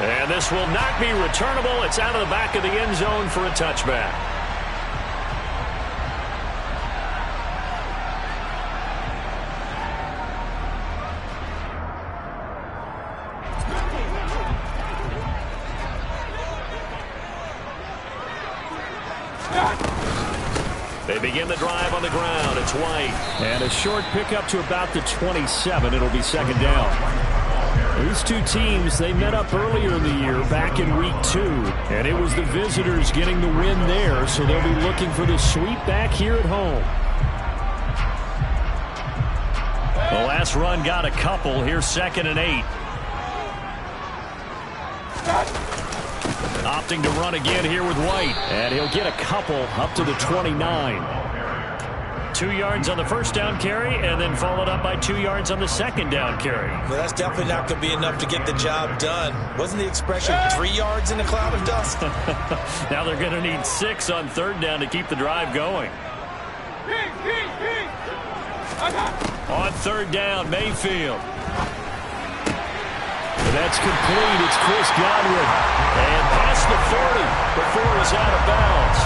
And this will not be returnable. It's out of the back of the end zone for a touchback. They begin the drive on the ground. It's White. And a short pickup to about the 27. It'll be second down. These two teams, they met up earlier in the year, back in week 2. And it was the visitors getting the win there, so they'll be looking for the sweep back here at home. The last run got a couple. Here's 2nd and 8. Opting to run again here with White. And he'll get a couple up to the 29. 2 yards on the first down carry, and then followed up by 2 yards on the second down carry. Well, that's definitely not going to be enough to get the job done. Wasn't the expression 3 yards in a cloud of dust? Now they're going to need 6 on third down to keep the drive going. On third down, Mayfield. That's complete. It's Chris Godwin. And past the 40 before he's out of bounds.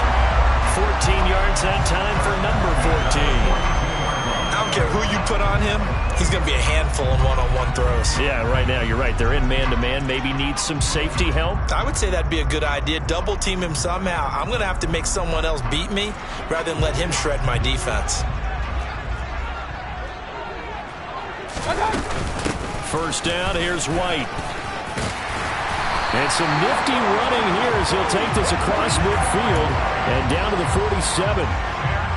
14 yards that time for number 14. I don't care who you put on him. He's going to be a handful in one-on-one throws. Yeah, right now you're right. They're in man-to-man. Maybe needs some safety help. I would say that'd be a good idea. Double team him somehow. I'm going to have to make someone else beat me rather than let him shred my defense. First down, here's White. And some nifty running here as he'll take this across midfield and down to the 47.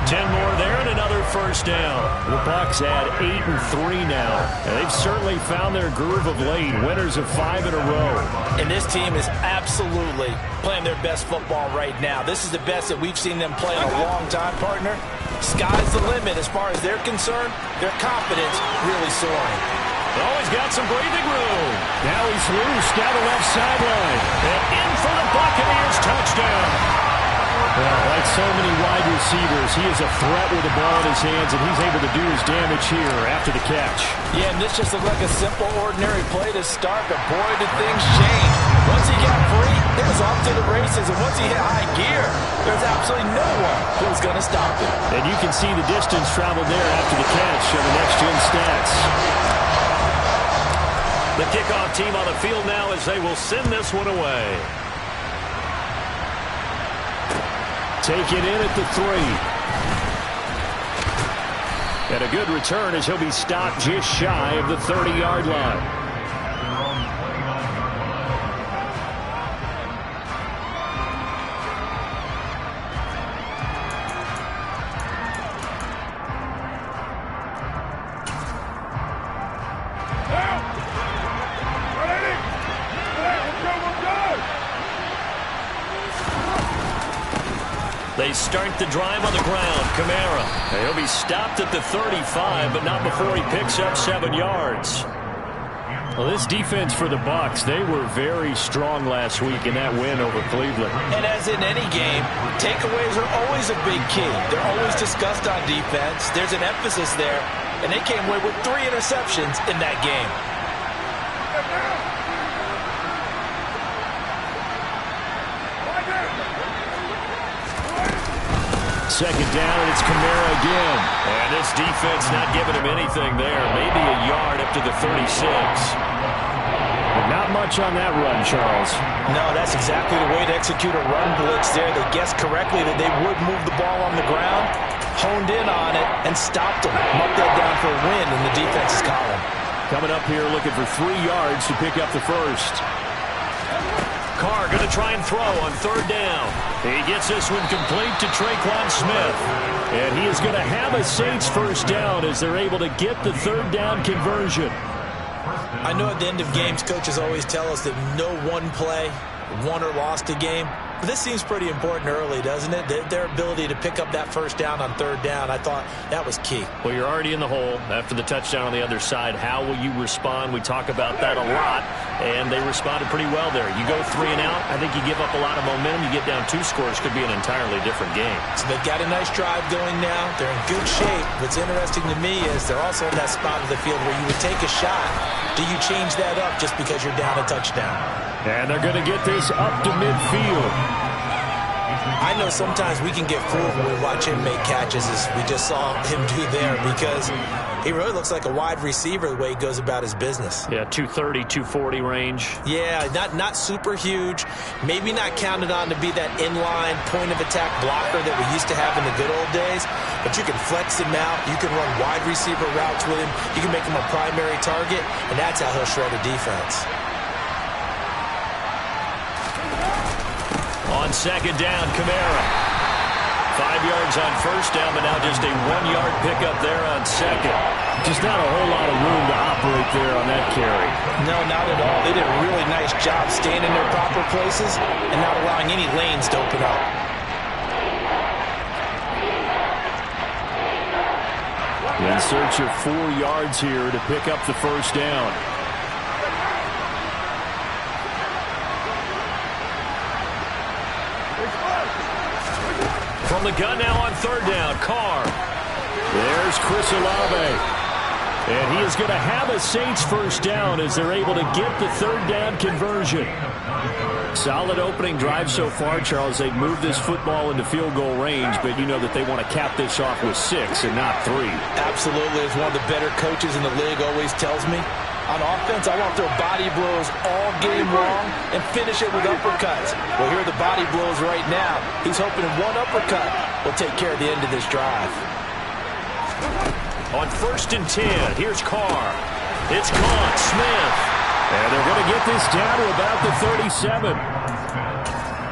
10 more there and another first down. The Bucs add 8-3 now. And they've certainly found their groove of late. Winners of 5 in a row. And this team is absolutely playing their best football right now. This is the best that we've seen them play in a long time, partner. Sky's the limit as far as they're concerned. Their confidence really soaring. Oh, he's got some breathing room. Now he's loose down the left sideline. And in for the Buccaneers touchdown. Well, like so many wide receivers, he is a threat with the ball in his hands, and he's able to do his damage here after the catch. Yeah, and this just looked like a simple, ordinary play to start, but boy, did things change. Once he got free, it was off to the races, and once he hit high gear, there's absolutely no one who was going to stop him. And you can see the distance traveled there after the catch on the next-gen stats. The kickoff team on the field now as they will send this one away. Take it in at the 3. And a good return as he'll be stopped just shy of the 30-yard line. They start the drive on the ground. Kamara. He'll be stopped at the 35, but not before he picks up 7 yards. Well, this defense for the Bucs, they were very strong last week in that win over Cleveland. And as in any game, takeaways are always a big key. They're always discussed on defense. There's an emphasis there, and they came away with 3 interceptions in that game. Second down, and it's Kamara again. And this defense not giving him anything there. Maybe a yard up to the 36. But not much on that run, Charles. No, that's exactly the way to execute a run blitz there. They guessed correctly that they would move the ball on the ground, honed in on it, and stopped them. Marked that down for a win in the defense's column. Coming up here looking for 3 yards to pick up the first. Carr going to try and throw on third down. He gets this one complete to Tre'Quan Smith. And he is going to have a Saints first down as they're able to get the third down conversion. I know at the end of games, coaches always tell us that no one play won or lost a game. But this seems pretty important early, doesn't it? Their ability to pick up that first down on third down, I thought that was key. Well, you're already in the hole after the touchdown on the other side. How will you respond? We talk about that a lot, and they responded pretty well there. You go 3 and out, I think you give up a lot of momentum. You get down 2 scores, could be an entirely different game. So they've got a nice drive going now. They're in good shape. What's interesting to me is they're also in that spot of the field where you would take a shot. Do you change that up just because you're down a touchdown? And they're going to get this up to midfield. I know sometimes we can get fooled when we watch him make catches, as we just saw him do there, because he really looks like a wide receiver the way he goes about his business. Yeah, 230, 240 range. Yeah, not super huge. Maybe not counted on to be that inline point-of-attack blocker that we used to have in the good old days, but you can flex him out. You can run wide receiver routes with him. You can make him a primary target, and that's how he'll shred a defense. On second down, Kamara. 5 yards on first down, but now just a 1-yard pickup there on second. Just not a whole lot of room to operate there on that carry. No, not at all. They did a really nice job staying in their proper places and not allowing any lanes to open up. In search of 4 yards here to pick up the first down. From the gun now on third down, Carr. There's Chris Olave. And he is going to have a Saints first down as they're able to get the third down conversion. Solid opening drive so far, Charles. They've moved this football into field goal range, but you know that they want to cap this off with 6 and not 3. Absolutely. As one of the better coaches in the league always tells me, on offense, I want to throw body blows all game long and finish it with uppercuts. Well, here are the body blows right now. He's hoping one uppercut will take care of the end of this drive. On first and 10, here's Carr. It's caught, Smith. And they're going to get this down to about the 37.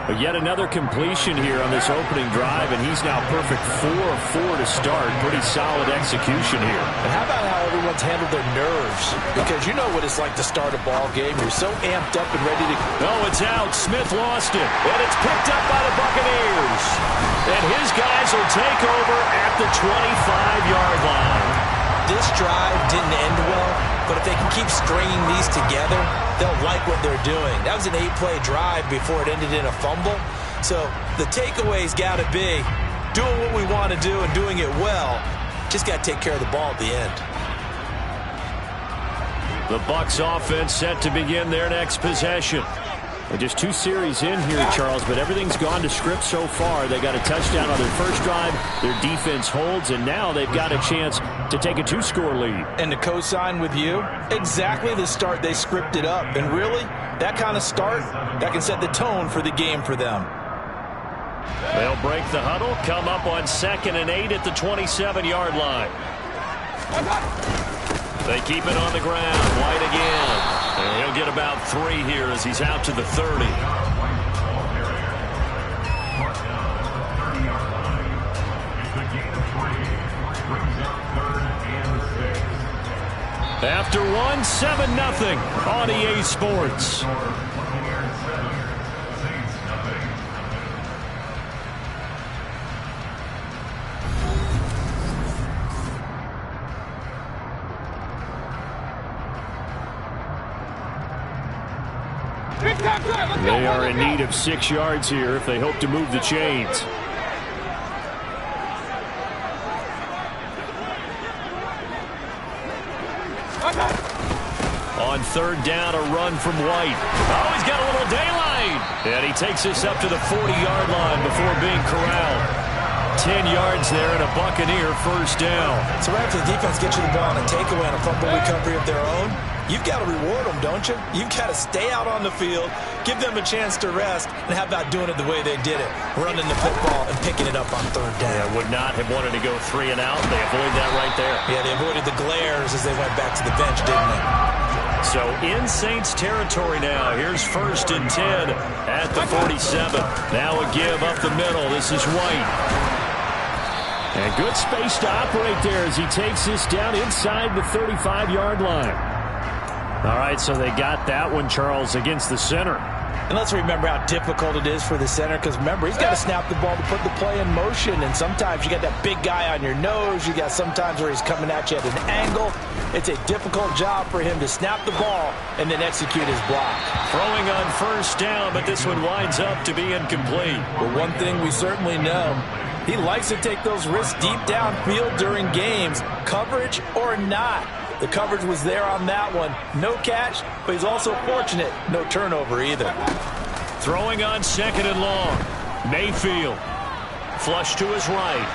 But yet another completion here on this opening drive, and he's now perfect 4 of 4 to start. Pretty solid execution here. And how about how everyone's handled their nerves? Because you know what it's like to start a ball game. You're so amped up and ready to... Oh, it's out. Smith lost it. And it's picked up by the Buccaneers. And his guys will take over at the 25-yard line. This drive didn't end well, but if they can keep stringing these together, they'll like what they're doing. That was an 8-play drive before it ended in a fumble. So the takeaway's got to be doing what we want to do and doing it well. Just got to take care of the ball at the end. The Bucs offense set to begin their next possession. Just 2 series in here, Charles, but everything's gone to script so far. They got a touchdown on their first drive. Their defense holds, and now they've got a chance to take a 2-score lead. And to co-sign with you, exactly the start they scripted up. And really, that kind of start, that can set the tone for the game for them. They'll break the huddle, come up on 2nd and 8 at the 27-yard line. They keep it on the ground. White again. And he'll get about 3 here as he's out to the 30. After 1, 7-0 on EA Sports. They are in need of 6 yards here if they hope to move the chains. On third down, a run from White. Oh, he's got a little daylight. And he takes this up to the 40-yard line before being corralled. 10 yards there and a Buccaneer first down. So right after the defense gets you the ball on a takeaway and a fumble recovery of their own, you've got to reward them, don't you? You've got to stay out on the field, give them a chance to rest, and how about doing it the way they did it, running the football and picking it up on third down. Yeah, would not have wanted to go 3 and out. They avoid that right there. Yeah, they avoided the glares as they went back to the bench, didn't they? So in Saints territory now. Here's first and 10 at the 47. Now a give up the middle. This is White. And good space to operate there as he takes this down inside the 35-yard line. All right, so they got that one, Charles, against the center. And let's remember how difficult it is for the center, because remember, he's got to snap the ball to put the play in motion, and sometimes you got that big guy on your nose. You got sometimes where he's coming at you at an angle. It's a difficult job for him to snap the ball and then execute his block. Throwing on first down, but this one winds up to be incomplete. Well, one thing we certainly know, he likes to take those risks deep downfield during games, coverage or not. The coverage was there on that one. No catch, but he's also fortunate. No turnover either. Throwing on 2nd and long. Mayfield. Flush to his right.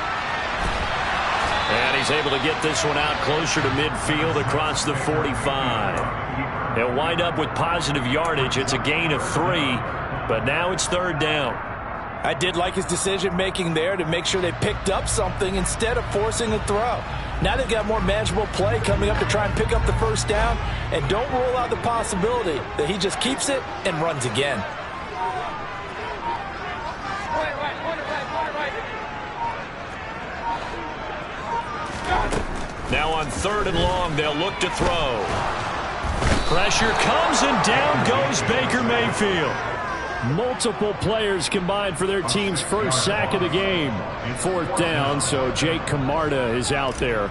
And he's able to get this one out closer to midfield across the 45. He'll wind up with positive yardage. It's a gain of 3, but now it's 3rd down. I did like his decision-making there to make sure they picked up something instead of forcing a throw. Now they've got more manageable play coming up to try and pick up the 1st down, and don't rule out the possibility that he just keeps it and runs again. Now on 3rd and long, they'll look to throw. Pressure comes, and down goes Baker Mayfield. Multiple players combined for their team's first sack of the game. 4th down, so Jake Camarda is out there.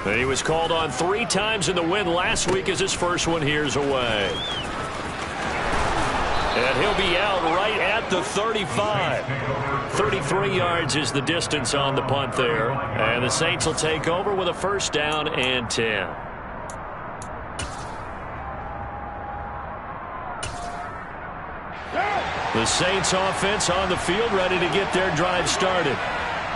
He was called on 3 times in the win last week as his first one here's away. And he'll be out right at the 35. 33 yards is the distance on the punt there. And the Saints will take over with a 1st down and 10. The Saints offense on the field, ready to get their drive started.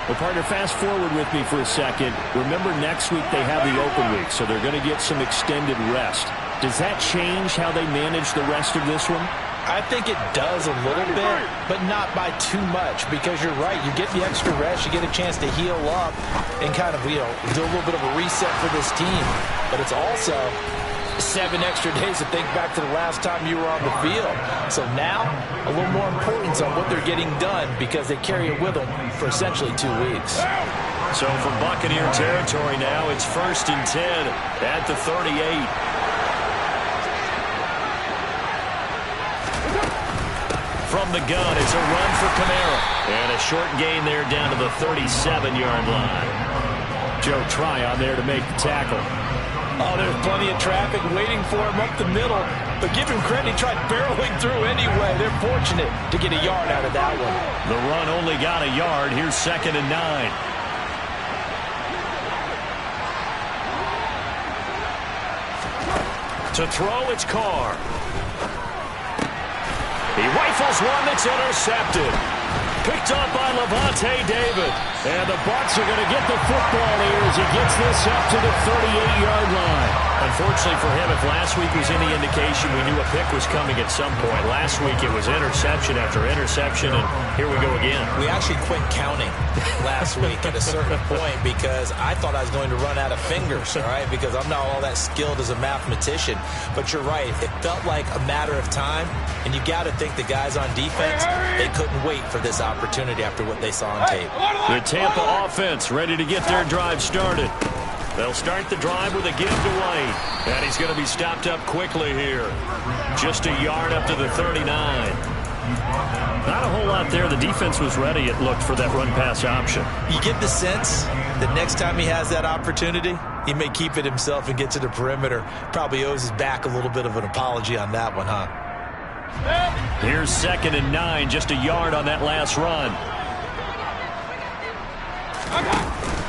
Well, partner, fast forward with me for a second. Remember, next week they have the open week, so they're going to get some extended rest. Does that change how they manage the rest of this one? I think it does a little bit, but not by too much, because you're right. You get the extra rest, you get a chance to heal up and kind of, do a little bit of a reset for this team. But it's also 7 extra days to think back to the last time you were on the field. So now, a little more importance on what they're getting done because they carry it with them for essentially 2 weeks. So from Buccaneer territory now, it's 1st and 10 at the 38. From the gun, it's a run for Kamara. And a short gain there down to the 37-yard line. Joe Tryon there to make the tackle. Oh, there's plenty of traffic waiting for him up the middle. But give him credit, he tried barreling through anyway. They're fortunate to get a yard out of that one. The run only got a yard. Here's 2nd and 9. To throw, it's Carr. He rifles one that's intercepted. Picked up by Lavonte David. And the Bucs are going to get the football here as he gets this up to the 38-yard line. Unfortunately for him, if last week was any indication, we knew a pick was coming at some point. Last week it was interception after interception, and here we go again. We actually quit counting last week at a certain point because I thought I was going to run out of fingers, all right, because I'm not all that skilled as a mathematician. But you're right. It felt like a matter of time, and you got to think the guys on defense, they couldn't wait for this opportunity after what they saw on tape. The Tampa offense ready to get their drive started. They'll start the drive with a give to White. And he's going to be stopped up quickly here. Just a yard up to the 39. Not a whole lot there. The defense was ready, it looked, for that run-pass option. You get the sense that next time he has that opportunity, he may keep it himself and get to the perimeter. Probably owes his back a little bit of an apology on that one, huh? Here's 2nd and 9, just a yard on that last run.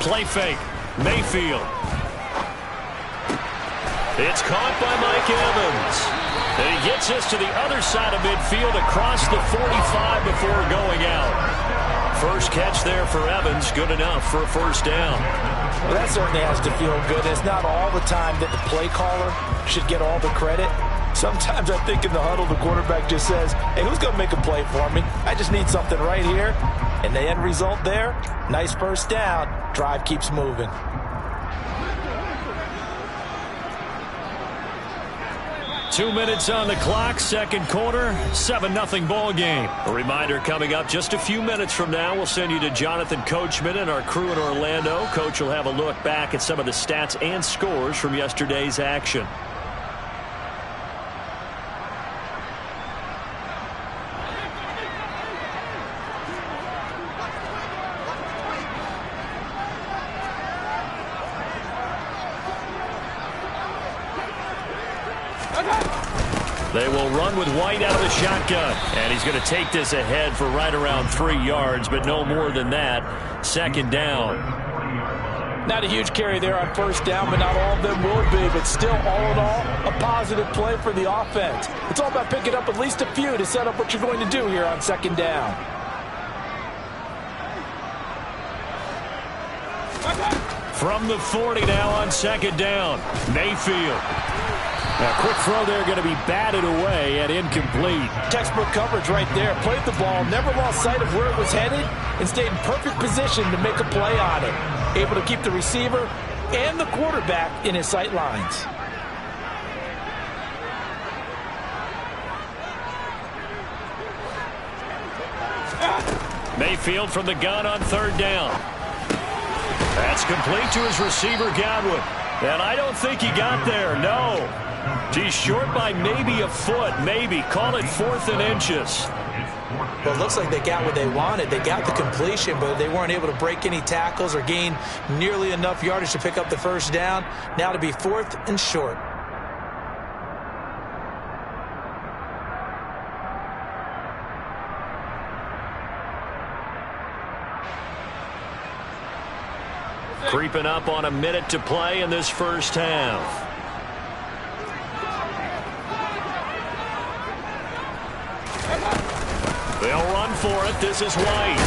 Play fake. Mayfield. It's caught by Mike Evans. And he gets us to the other side of midfield across the 45 before going out. First catch there for Evans. Good enough for a 1st down. Well, that certainly has to feel good. It's not all the time that the play caller should get all the credit. Sometimes I think in the huddle, the quarterback just says, hey, who's going to make a play for me? I just need something right here. And the end result there, nice 1st down. Drive keeps moving. Two minutes on the clock, second quarter, 7-0 ball game. A reminder coming up just a few minutes from now, we'll send you to Jonathan Coachman and our crew in Orlando. Coach will have a look back at some of the stats and scores from yesterday's action. They will run with White out of the shotgun. And he's going to take this ahead for right around 3 yards, but no more than that. 2nd down. Not a huge carry there on first down, but not all of them will be. But still, all in all, a positive play for the offense. It's all about picking up at least a few to set up what you're going to do here on second down. From the 40 now on second down, Mayfield. A quick throw there going to be batted away and incomplete. Textbook coverage right there. Played the ball, never lost sight of where it was headed, and stayed in perfect position to make a play on it. Able to keep the receiver and the quarterback in his sight lines. Mayfield from the gun on third down. That's complete to his receiver, Godwin. And I don't think he got there, no. He's short by maybe a foot, maybe. Call it 4th and inches. Well, it looks like they got what they wanted. They got the completion, but they weren't able to break any tackles or gain nearly enough yardage to pick up the first down. Now to be 4th and short. Creeping up on a minute to play in this first half. They'll run for it. This is White.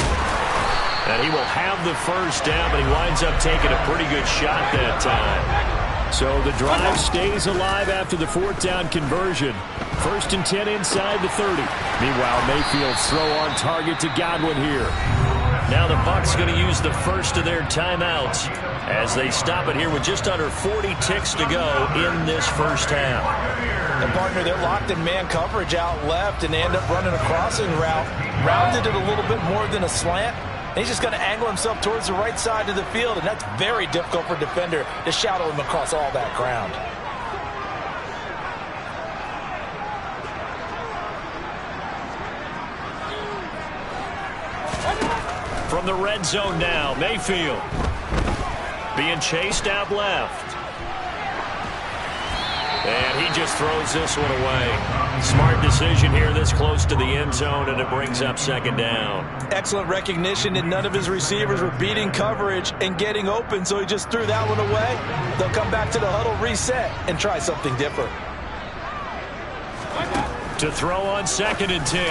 And he will have the first down, but he winds up taking a pretty good shot that time. So the drive stays alive after the 4th down conversion. 1st and 10 inside the 30. Meanwhile, Mayfield's throw on target to Godwin here. Now the Bucs going to use the first of their timeouts as they stop it here with just under 40 ticks to go in this first half. And partner, they're locked in man coverage out left, and they end up running a crossing route. Rounded it a little bit more than a slant. And he's just going to angle himself towards the right side of the field, and that's very difficult for a defender to shadow him across all that ground. From the red zone now, Mayfield being chased out left. And he just throws this one away. Smart decision here this close to the end zone, and it brings up second down. Excellent recognition, and none of his receivers were beating coverage and getting open, so he just threw that one away. They'll come back to the huddle, reset, and try something different. To throw on 2nd and 10.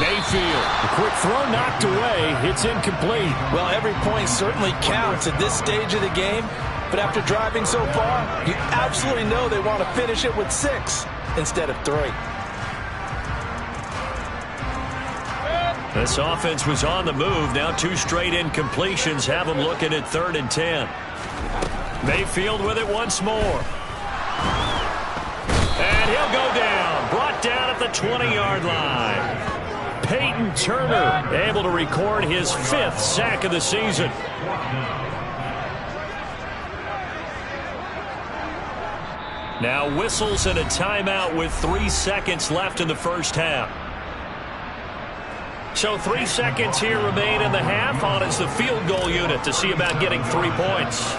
Mayfield. A quick throw knocked away. It's incomplete. Well, every point certainly counts at this stage of the game. But after driving so far, you absolutely know they want to finish it with 6 instead of 3. This offense was on the move. Now 2 straight incompletions have them looking at 3rd and 10. Mayfield with it once more. And he'll go down. Brought down at the 20-yard line. Peyton Turner able to record his 5th sack of the season. Now whistles and a timeout with 3 seconds left in the first half. So 3 seconds here remain in the half. On is the field goal unit to see about getting 3 points.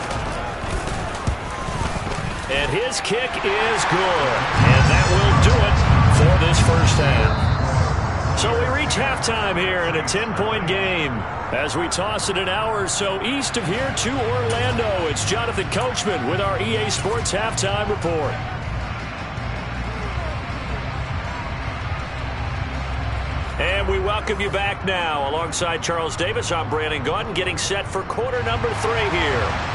And his kick is good. And that will do it for this first half. So we reach halftime here in a 10-point game. As we toss it an hour or so east of here to Orlando, it's Jonathan Coachman with our EA Sports Halftime Report. And we welcome you back now. Alongside Charles Davis, I'm Brandon Gaudin, getting set for quarter number 3 here.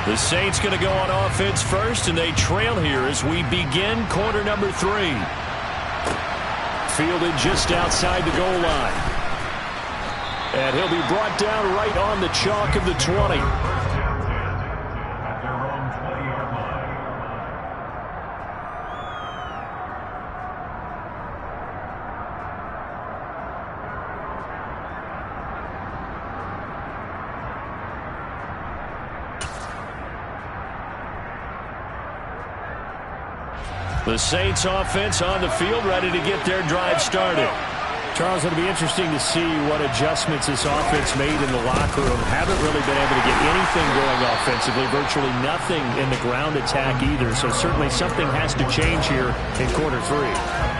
The Saints going to go on offense first, and they trail here as we begin quarter number 3. Fielded just outside the goal line. And he'll be brought down right on the chalk of the 20. The Saints offense on the field, ready to get their drive started. Charles, it'll be interesting to see what adjustments this offense made in the locker room. Haven't really been able to get anything going offensively, virtually nothing in the ground attack either. So certainly something has to change here in quarter 3.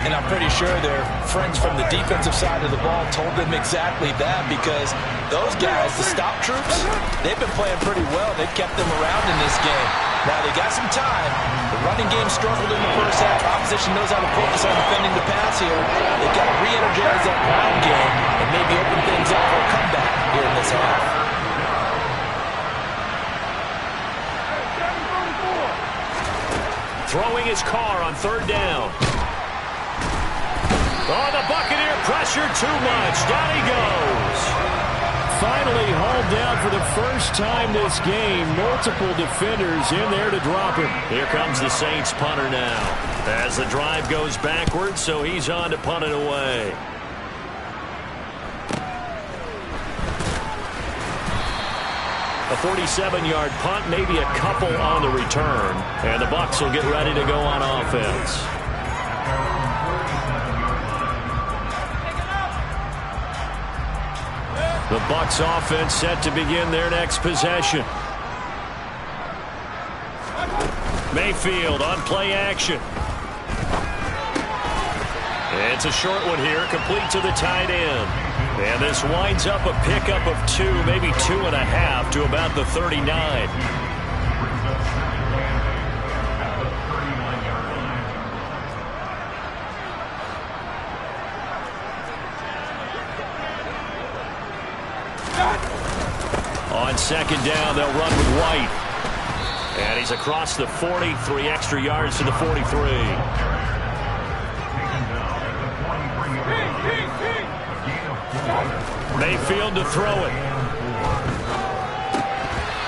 And I'm pretty sure their friends from the defensive side of the ball told them exactly that, because those guys, the stop troops, they've been playing pretty well. They've kept them around in this game. Now, they got some time. The running game struggled in the first half. Opposition knows how to focus on defending the pass here. They've got to re-energize that ground game and maybe open things up for a comeback here in this half. Throwing his car on 3rd down. Oh, the Buccaneer pressure too much. Down he goes. Finally hauled down for the first time this game. Multiple defenders in there to drop him. Here comes the Saints punter now. As the drive goes backwards, so he's on to punt it away. A 47-yard punt, maybe a couple on the return. And the Bucs will get ready to go on offense. The Bucs offense set to begin their next possession. Mayfield on play action. It's a short one here, complete to the tight end. And this winds up a pickup of 2, maybe 2.5 to about the 39. On 2nd down, they'll run with White. And he's across the 40, 3 extra yards to the 43. Mayfield to throw it.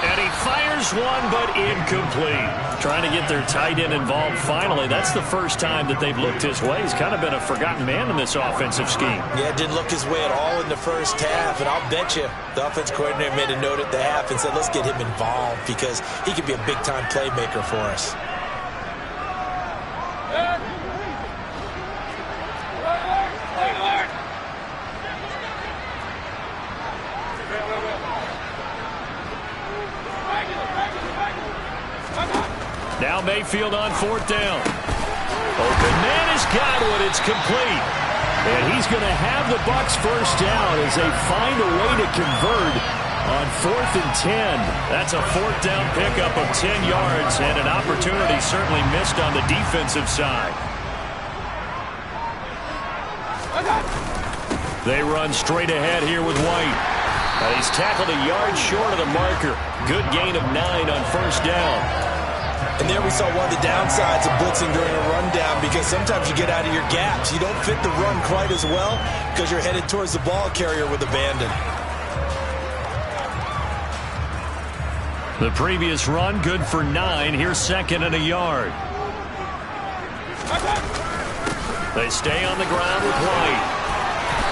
And he fires one, but incomplete. Trying to get their tight end involved finally. That's the first time that they've looked his way. He's kind of been a forgotten man in this offensive scheme. Yeah, it didn't look his way at all in the first half. And I'll bet you the offense coordinator made a note at the half and said, let's get him involved because he could be a big-time playmaker for us. Now Mayfield on 4th down. Open man has got one. It's complete. And he's going to have the Bucs first down as they find a way to convert on 4th and 10. That's a 4th down pickup of 10 yards and an opportunity certainly missed on the defensive side. They run straight ahead here with White. He's tackled a yard short of the marker. Good gain of 9 on 1st down. And there we saw one of the downsides of blitzing during a rundown, because sometimes you get out of your gaps. You don't fit the run quite as well because you're headed towards the ball carrier with abandon. The previous run good for 9. Here's 2nd and a yard. They stay on the ground with White.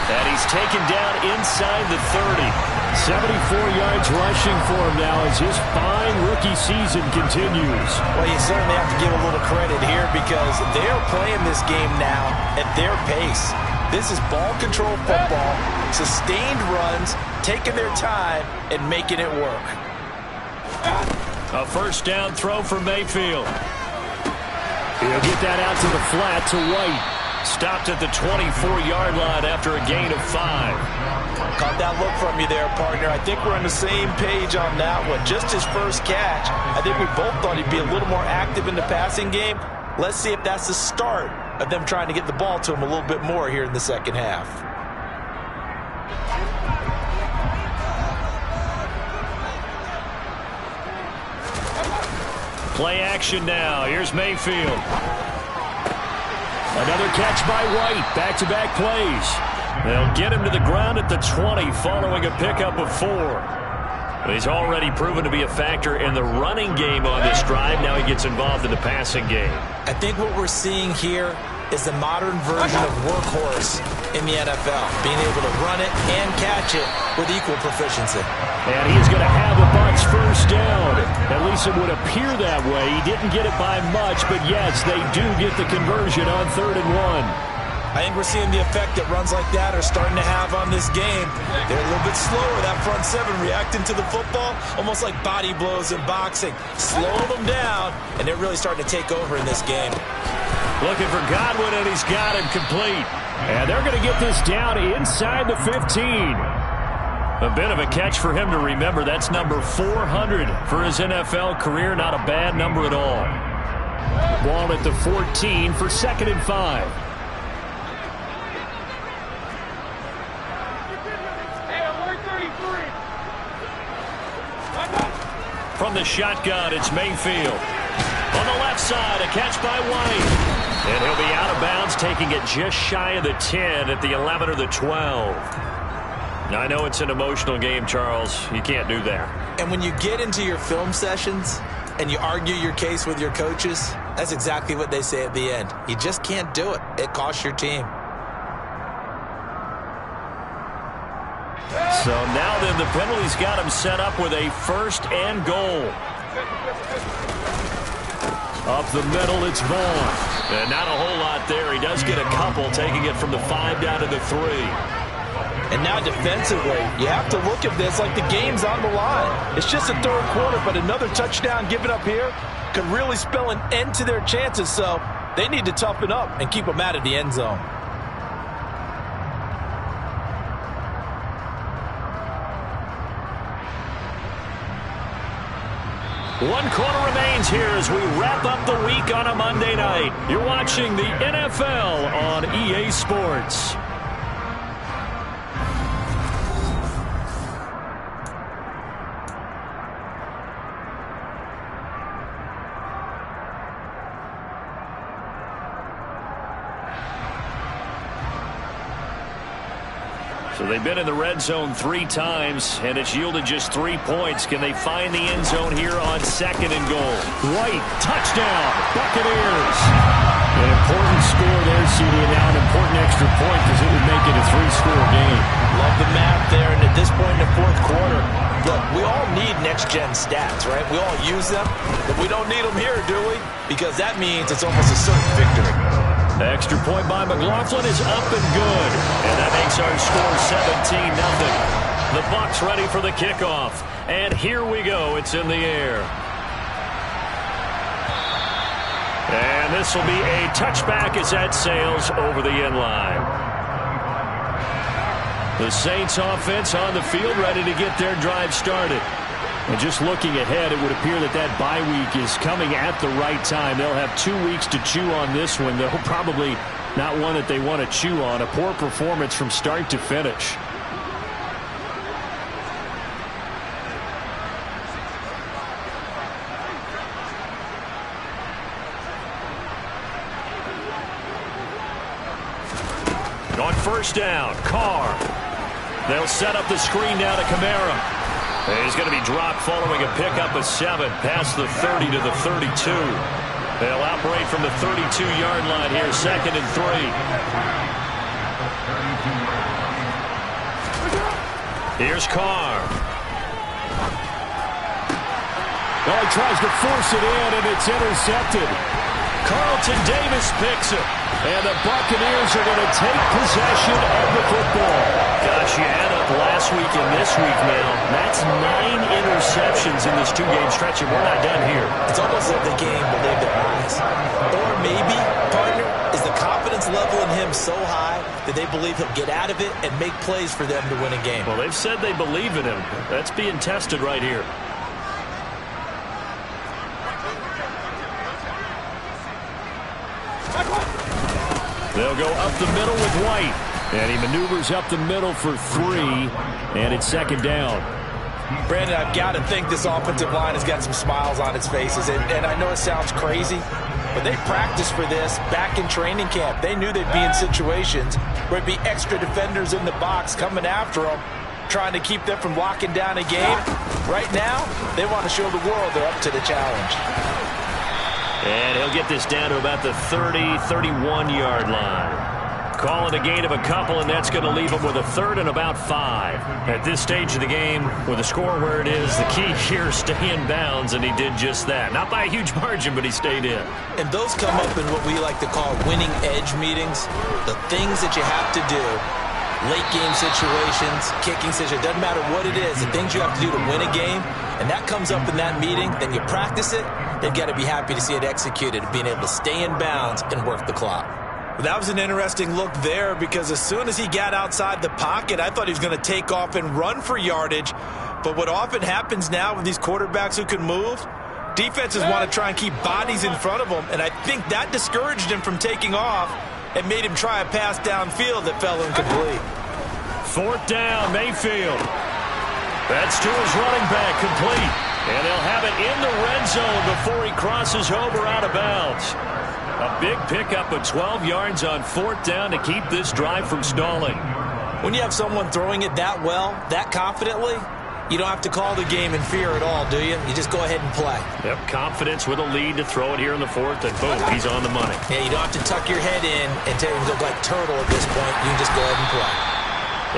And he's taken down inside the 30. 74 yards rushing for him now as his fine rookie season continues. Well, you certainly have to give a little credit here because they're playing this game now at their pace. This is ball control football, sustained runs, taking their time and making it work. A 1st down throw for Mayfield. He'll get that out to the flat to White. Stopped at the 24-yard line after a gain of 5. Caught that look from you there, partner. I think we're on the same page on that one. Just his first catch. I think we both thought he'd be a little more active in the passing game. Let's see if that's the start of them trying to get the ball to him a little bit more here in the second half. Play action now. Here's Mayfield. Another catch by White. Back-to-back plays. They'll get him to the ground at the 20 following a pickup of 4. He's already proven to be a factor in the running game on this drive. Now he gets involved in the passing game. I think what we're seeing here is the modern version of workhorse in the NFL, being able to run it and catch it with equal proficiency. And he's going to have a Bucs first down. At least it would appear that way. He didn't get it by much, but yes, they do get the conversion on 3rd and 1. I think we're seeing the effect that runs like that are starting to have on this game. They're a little bit slower, that front seven, reacting to the football, almost like body blows in boxing. Slow them down, and they're really starting to take over in this game. Looking for Godwin, and he's got him complete. And they're going to get this down inside the 15. A bit of a catch for him to remember. That's number 400 for his NFL career. Not a bad number at all. Ball at the 14 for 2nd and 5. From the shotgun, it's Mayfield. On the left side, a catch by White. And he'll be out of bounds, taking it just shy of the 10 at the 11 or the 12. Now, I know it's an emotional game, Charles. You can't do that. And when you get into your film sessions and you argue your case with your coaches, that's exactly what they say at the end. You just can't do it. It costs your team. So now then, the penalty's got him set up with a 1st and goal. Up the middle, it's Vaughn. And not a whole lot there. He does get a couple, taking it from the 5 down to the 3. And now defensively, you have to look at this like the game's on the line. It's just a 3rd quarter, but another touchdown given up here could really spell an end to their chances. So they need to toughen up and keep them out of the end zone. One quarter remains here as we wrap up the week on a Monday night. You're watching the NFL on EA Sports. So they've been in the red zone 3 times, and it's yielded just 3 points. Can they find the end zone here on 2nd and goal? White, touchdown, Buccaneers. An important score there, CD, and now an important extra point because it would make it a 3-score game. Love the math there, and at this point in the 4th quarter, look, we all need next-gen stats, right? We all use them, but we don't need them here, do we? Because that means it's almost a certain victory. The extra point by McLaughlin is up and good. And that makes our score 17-0. The Bucs ready for the kickoff. And here we go. It's in the air. And this will be a touchback as that sails over the end line. The Saints offense on the field ready to get their drive started. And just looking ahead, it would appear that that bye week is coming at the right time. They'll have 2 weeks to chew on this one, though probably not one that they want to chew on. A poor performance from start to finish. On 1st down, Carr. They'll set up the screen down to Kamara. He's going to be dropped following a pickup of 7 past the 30 to the 32. They'll operate from the 32-yard line here, 2nd and 3. Here's Carr. Well, he tries to force it in, and it's intercepted. Carlton Davis picks it. And the Buccaneers are going to take possession of the football. Gosh, you add up last week and this week now. That's 9 interceptions in this 2-game stretch, and we're not done here. It's almost like the game believed their eyes. Or maybe, partner, is the confidence level in him so high that they believe he'll get out of it and make plays for them to win a game. Well, they've said they believe in him. That's being tested right here. They'll go up the middle with White. And he maneuvers up the middle for 3. And it's 2nd down. Brandon, I've got to think this offensive line has got some smiles on its faces. And I know it sounds crazy, but they practiced for this back in training camp. They knew they'd be in situations where it'd be extra defenders in the box coming after them, trying to keep them from locking down a game. Right now, they want to show the world they're up to the challenge. And he'll get this down to about the 30, 31-yard line. Call it a gain of a couple, and that's going to leave them with a third and about 5. At this stage of the game, with the score where it is, the key here is stay in bounds, and he did just that. Not by a huge margin, but he stayed in. And those come up in what we like to call winning edge meetings. The things that you have to do, late game situations, kicking situations, doesn't matter what it is, the things you have to do to win a game, and that comes up in that meeting, then you practice it, they've got to be happy to see it executed, being able to stay in bounds and work the clock. That was an interesting look there because as soon as he got outside the pocket, I thought he was going to take off and run for yardage. But what often happens now with these quarterbacks who can move, defenses want to try and keep bodies in front of them, and I think that discouraged him from taking off and made him try a pass downfield that fell incomplete. 4th down, Mayfield. That's to his running back, complete. And they'll have it in the red zone before he crosses over out of bounds. A big pickup of 12 yards on 4th down to keep this drive from stalling. When you have someone throwing it that well, that confidently, you don't have to call the game in fear at all, do you? You just go ahead and play. Yep, confidence with a lead to throw it here in the 4th, and boom, he's on the money. Yeah, you don't have to tuck your head in and tell him to look like turtle at this point. You can just go ahead and play.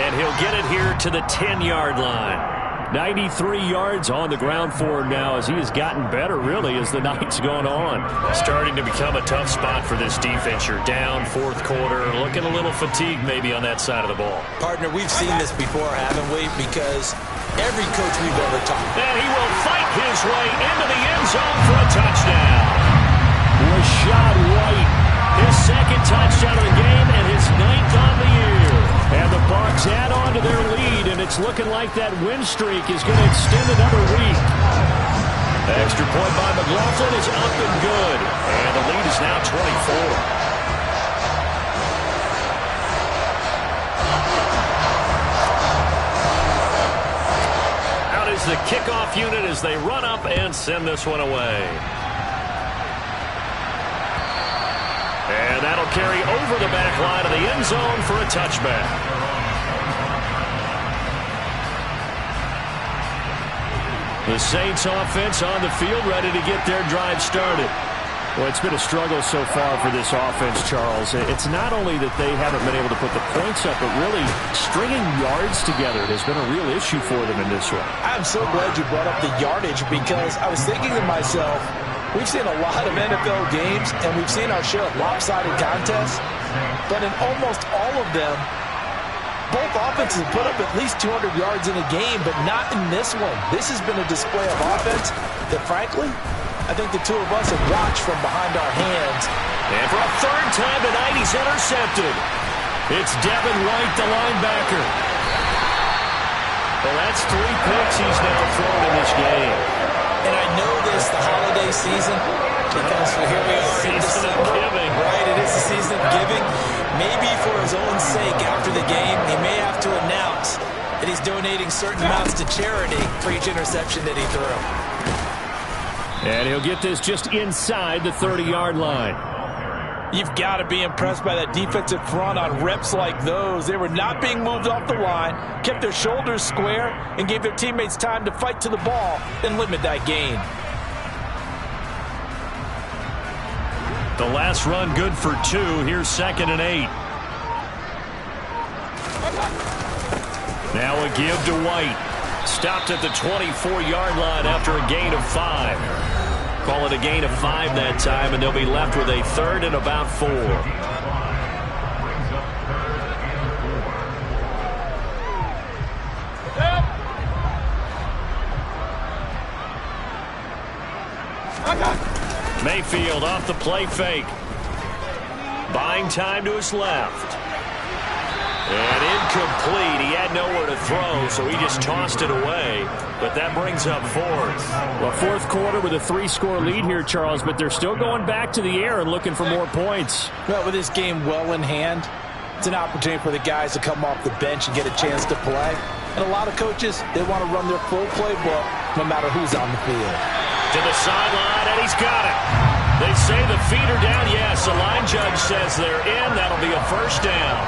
And he'll get it here to the 10-yard line. 93 yards on the ground for him now as he has gotten better, really, as the night's gone on. Starting to become a tough spot for this defense. You're down 4th quarter, looking a little fatigued maybe on that side of the ball. Partner, we've seen this before, haven't we? Because every coach we've ever taught. And he will fight his way into the end zone for a touchdown. Rachaad White, his 2nd touchdown of the game and his 9th on the year. And the Bucs add on to their lead, and it's looking like that win streak is going to extend another week. Extra point by McLaughlin is up and good, and the lead is now 24. Out is the kickoff unit as they run up and send this one away. And that'll carry over the back line of the end zone for a touchback. The Saints offense on the field, ready to get their drive started. Well, it's been a struggle so far for this offense, Charles. It's not only that they haven't been able to put the points up, but really stringing yards together has been a real issue for them in this one. I'm so glad you brought up the yardage because I was thinking to myself, we've seen a lot of NFL games, and we've seen our share of lopsided contests, but in almost all of them, both offenses have put up at least 200 yards in a game, but not in this one. This has been a display of offense that, frankly, I think the two of us have watched from behind our hands. And for a 3rd time tonight, he's intercepted. It's Devin White, the linebacker. Well, that's 3 picks he's now thrown in this game. And I know this, the holiday season, because here we are in December, right? It is the season of giving. Maybe for his own sake after the game, he may have to announce that he's donating certain amounts to charity for each interception that he threw. And he'll get this just inside the 30-yard line. You've got to be impressed by that defensive front on reps like those. They were not being moved off the line, kept their shoulders square, and gave their teammates time to fight to the ball and limit that gain. The last run good for 2. Here's 2nd and 8. Now a give to White. Stopped at the 24-yard line after a gain of 5. Call it a gain of 5 that time, and they'll be left with a 3rd and about 4. Mayfield off the play fake. Buying time to his left. And incomplete. He had nowhere to throw, so he just tossed it away. But that brings up 4th. Well, 4th quarter with a 3-score lead here, Charles, but they're still going back to the air and looking for more points. Well, with this game well in hand, it's an opportunity for the guys to come off the bench and get a chance to play. And a lot of coaches, they want to run their full playbook no matter who's on the field. To the sideline, and he's got it. They say the feet are down. Yes, the line judge says they're in. That'll be a 1st down.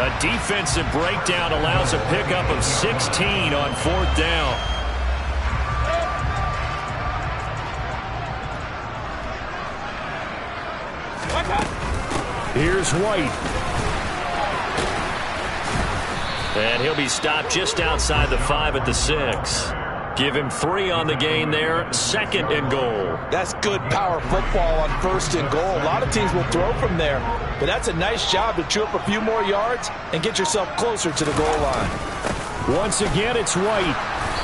A defensive breakdown allows a pickup of 16 on 4th down. Here's White. And he'll be stopped just outside the 5 at the 6. Give him 3 on the gain there. 2nd and goal. That's good power football on 1st and goal. A lot of teams will throw from there, but that's a nice job to chew up a few more yards and get yourself closer to the goal line. Once again, it's White.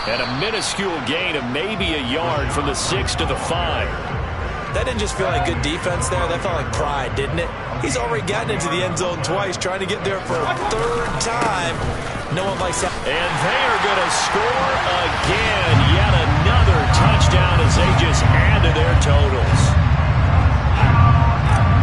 And a minuscule gain of maybe a yard from the 6 to the 5. That didn't just feel like good defense there. That felt like pride, didn't it? He's already gotten into the end zone twice, trying to get there for a 3rd time. No one likes that. And they are going to score again. Yet another touchdown as they just add to their totals.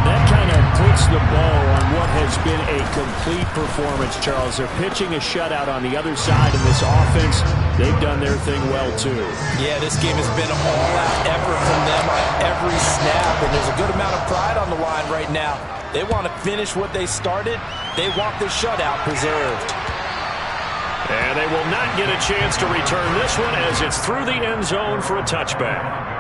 That kind of puts the bow on what has been a complete performance, Charles. They're pitching a shutout on the other side in this offense. They've done their thing well, too. Yeah, this game has been an all-out effort from them on every snap, and there's a good amount of pride on the line right now. They want to finish what they started. They want the shutout preserved. And they will not get a chance to return this one as it's through the end zone for a touchback.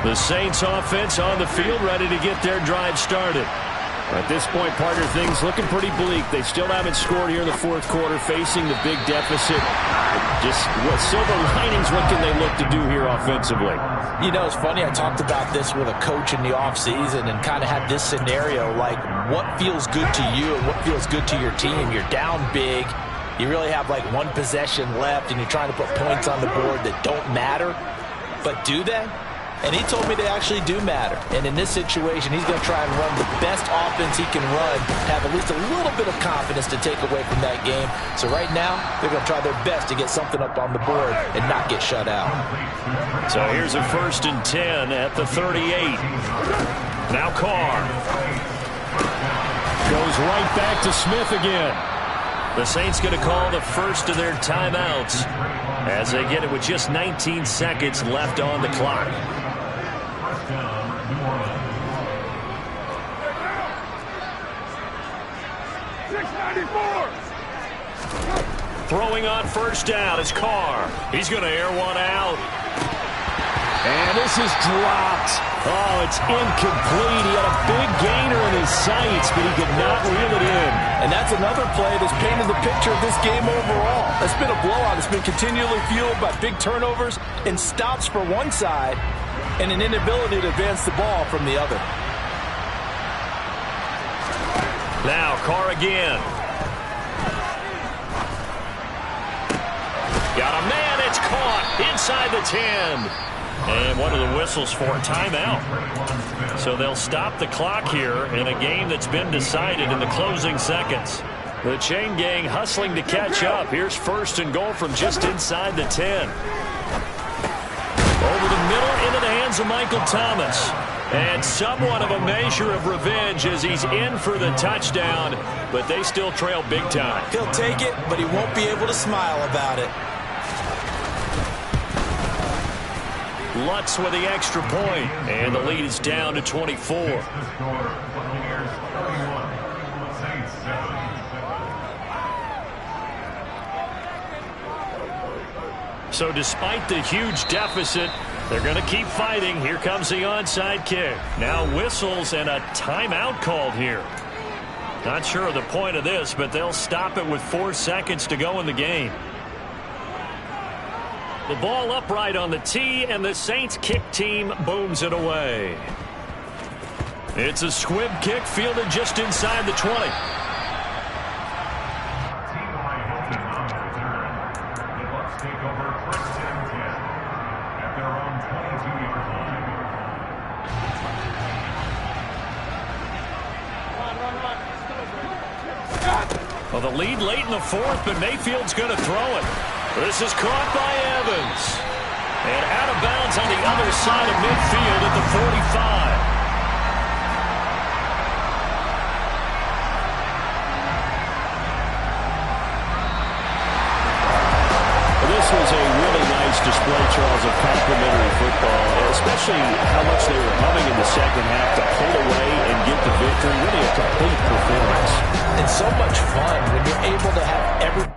The Saints offense on the field ready to get their drive started. At this point, partner, things looking pretty bleak. They still haven't scored here in the 4th quarter, facing the big deficit. Just what silver linings, what can they look to do here offensively? You know, it's funny, I talked about this with a coach in the offseason and kind of had this scenario, like what feels good to you and what feels good to your team. You're down big. You really have like 1 possession left, and you're trying to put points on the board that don't matter. But do they? And he told me they actually do matter. And in this situation, he's going to try and run the best offense he can run, have at least a little bit of confidence to take away from that game. So right now, they're going to try their best to get something up on the board and not get shut out. So here's a 1st and 10 at the 38. Now Carr. Goes right back to Smith again. The Saints going to call the first of their timeouts as they get it with just 19 seconds left on the clock. Throwing on 1st down is Carr. He's going to air one out. And this is dropped. Oh, it's incomplete. He had a big gainer in his sights, but he could not reel it in. And that's another play that's painted the picture of this game overall. It's been a blowout. It's been continually fueled by big turnovers and stops for one side and an inability to advance the ball from the other. Now Carr again. Got a man. It's caught inside the 10. And one of the whistles for a timeout. So they'll stop the clock here in a game that's been decided in the closing seconds. The chain gang hustling to catch up. Here's 1st and goal from just inside the 10. Over the middle into the hands of Michael Thomas. And somewhat of a measure of revenge as he's in for the touchdown. But they still trail big time. He'll take it, but he won't be able to smile about it. Lutz with the extra point, and the lead is down to 24. So despite the huge deficit, they're going to keep fighting. Here comes the onside kick. Now whistles and a timeout called here. Not sure of the point of this, but they'll stop it with 4 seconds to go in the game. The ball upright on the tee, and the Saints kick team booms it away. It's a squib kick fielded just inside the 20. Well, the lead late in the 4th, but Mayfield's going to throw it. This is caught by Evans. And out of bounds on the other side of midfield at the 45. This was a really nice display, Charles, of complimentary football, especially how much they were humming in the second half to pull away and get the victory. Really a complete performance. It's so much fun when you're able to have every